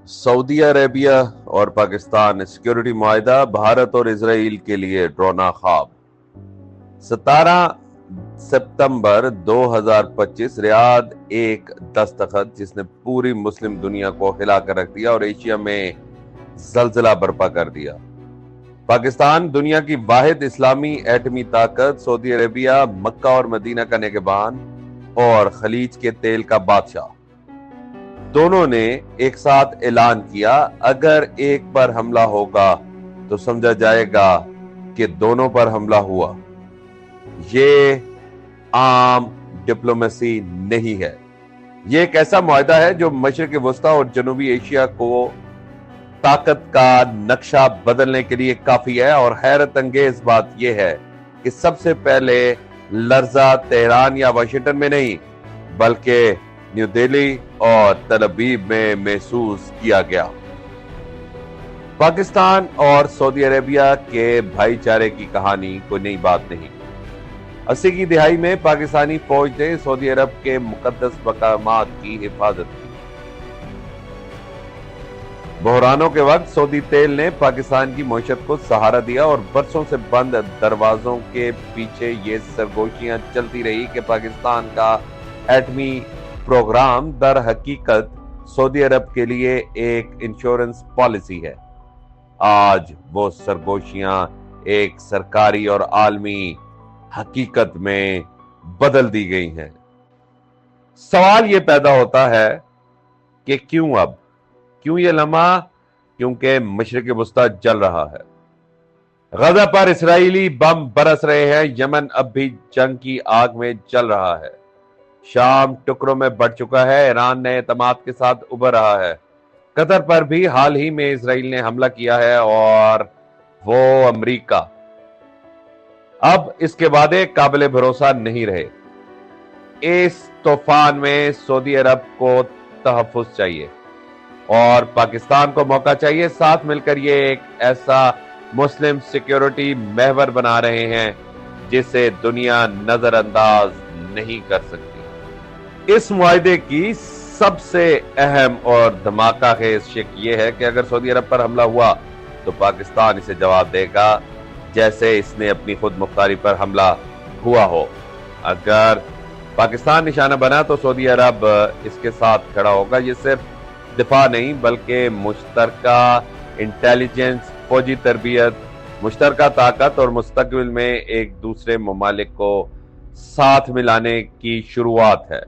سعودی عربیہ اور پاکستان سیکیورٹی معاہدہ بھارت اور اسرائیل کے لیے ڈرونا خواب۔ 17 ستمبر 2025 ریاض ایک دستخط جس نے پوری مسلم دنیا کو ہلا کر رکھ دیا اور ایشیا میں زلزلہ برپا کر دیا۔ پاکستان دنیا کی واحد اسلامی ایٹمی طاقت، سعودی عربیہ مکہ اور مدینہ کا نگہبان اور خلیج کے تیل کا بادشاہ، دونوں نے ایک ساتھ اعلان کیا اگر ایک پر حملہ ہوگا تو سمجھا جائے گا کہ دونوں پر حملہ ہوا۔ یہ عام ڈپلومیسی نہیں ہے، یہ ایک ایسا معاہدہ ہے جو مشرق وسطی اور جنوبی ایشیا کو طاقت کا نقشہ بدلنے کے لیے کافی ہے۔ اور حیرت انگیز بات یہ ہے کہ سب سے پہلے لرزہ تہران یا واشنگٹن میں نہیں بلکہ نیو دہلی اور تل ابیب میں محسوس کیا گیا۔ پاکستان اور سعودی عربیہ کے بھائی چارے کی کہانی کوئی نئی بات نہیں۔ 80 کی دہائی میں پاکستانی فوج نے سعودی عرب کے مقدس مقامات کی حفاظت کی۔ بحرانوں کے وقت سعودی تیل نے پاکستان کی معیشت کو سہارا دیا اور برسوں سے بند دروازوں کے پیچھے یہ سرگوشیاں چلتی رہی کہ پاکستان کا ایٹمی پروگرام در حقیقت سعودی عرب کے لیے ایک انشورنس پالیسی ہے۔ آج وہ سرگوشیاں ایک سرکاری اور عالمی حقیقت میں بدل دی گئی ہیں۔ سوال یہ پیدا ہوتا ہے کہ کیوں یہ لمحہ؟ کیونکہ مشرق وسطی جل رہا ہے، غزہ پر اسرائیلی بم برس رہے ہیں، یمن اب بھی جنگ کی آگ میں جل رہا ہے، شام ٹکڑوں میں بڑھ چکا ہے، ایران نئے اعتماد کے ساتھ ابھر رہا ہے، قطر پر بھی حال ہی میں اسرائیل نے حملہ کیا ہے اور وہ امریکہ۔ اب اس کے وعدے قابل بھروسہ نہیں رہے۔ اس طوفان میں سعودی عرب کو تحفظ چاہیے اور پاکستان کو موقع چاہیے۔ ساتھ مل کر یہ ایک ایسا مسلم سیکیورٹی محور بنا رہے ہیں جسے دنیا نظر انداز نہیں کر سکتی۔ اس معاہدے کی سب سے اہم اور دھماکہ خیز شق یہ ہے کہ اگر سعودی عرب پر حملہ ہوا تو پاکستان اسے جواب دے گا جیسے اس نے اپنی خود مختاری پر حملہ ہوا ہو۔ اگر پاکستان نشانہ بنا تو سعودی عرب اس کے ساتھ کھڑا ہوگا۔ یہ صرف دفاع نہیں بلکہ مشترکہ انٹیلیجنس، فوجی تربیت، مشترکہ طاقت اور مستقبل میں ایک دوسرے ممالک کو ساتھ ملانے کی شروعات ہے۔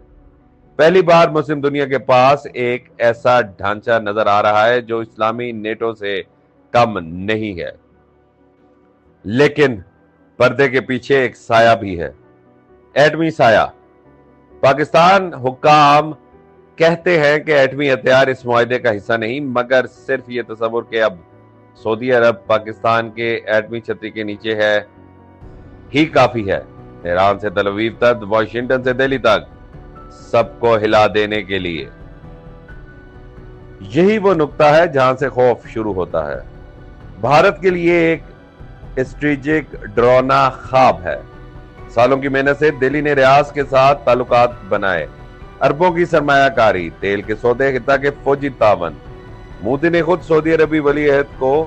پہلی بار مسلم دنیا کے پاس ایک ایسا ڈھانچہ نظر آ رہا ہے جو اسلامی نیٹو سے کم نہیں ہے، لیکن پردے کے پیچھے ایک سایہ بھی ہے، ایٹمی سایہ۔ پاکستان حکام کہتے ہیں کہ ایٹمی ہتھیار اس معاہدے کا حصہ نہیں، مگر صرف یہ تصور کہ اب سعودی عرب پاکستان کے ایٹمی چھتری کے نیچے ہے ہی کافی ہے، ایران سے تل ابیب تک، واشنگٹن سے دہلی تک، سب کو ہلا دینے کے لیے۔ یہی وہ نقطہ ہے جہاں سے خوف شروع ہوتا ہے۔ بھارت کے لیے ایک اسٹریٹجک ڈرونا خواب ہے۔ سالوں کی محنت سے دہلی نے ریاض کے ساتھ تعلقات بنائے، اربوں کی سرمایہ کاری، تیل کے سودے، خطہ کے فوجی تعاون۔ مودی نے خود سعودی عربی ولی عہد کو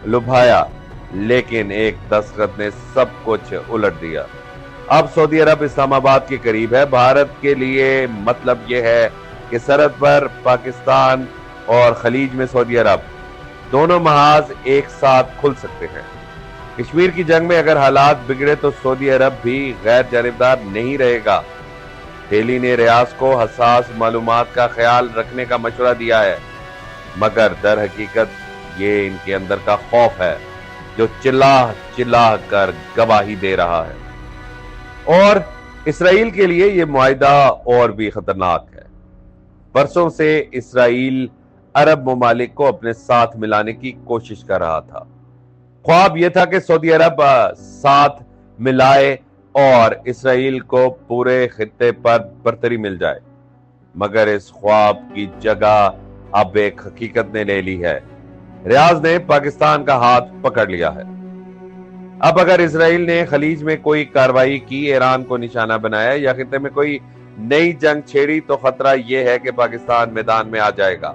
لبھایا، لیکن ایک دستخط نے سب کچھ الٹ دیا۔ اب سعودی عرب اسلام آباد کے قریب ہے۔ بھارت کے لیے مطلب یہ ہے کہ سرحد پر پاکستان اور خلیج میں سعودی عرب، دونوں محاذ ایک ساتھ کھل سکتے ہیں۔ کشمیر کی جنگ میں اگر حالات بگڑے تو سعودی عرب بھی غیر جانبدار نہیں رہے گا۔ دہلی نے ریاض کو حساس معلومات کا خیال رکھنے کا مشورہ دیا ہے، مگر در حقیقت یہ ان کے اندر کا خوف ہے جو چلا کر گواہی دے رہا ہے۔ اور اسرائیل کے لیے یہ معاہدہ اور بھی خطرناک ہے۔ برسوں سے اسرائیل عرب ممالک کو اپنے ساتھ ملانے کی کوشش کر رہا تھا۔ خواب یہ تھا کہ سعودی عرب ساتھ ملائے اور اسرائیل کو پورے خطے پر برتری مل جائے، مگر اس خواب کی جگہ اب ایک حقیقت نے لے لی ہے۔ ریاض نے پاکستان کا ہاتھ پکڑ لیا ہے۔ اب اگر اسرائیل نے خلیج میں کوئی کارروائی کی، ایران کو نشانہ بنایا یا خطے میں کوئی نئی جنگ چھیڑی تو خطرہ یہ ہے کہ پاکستان میدان میں آ جائے گا۔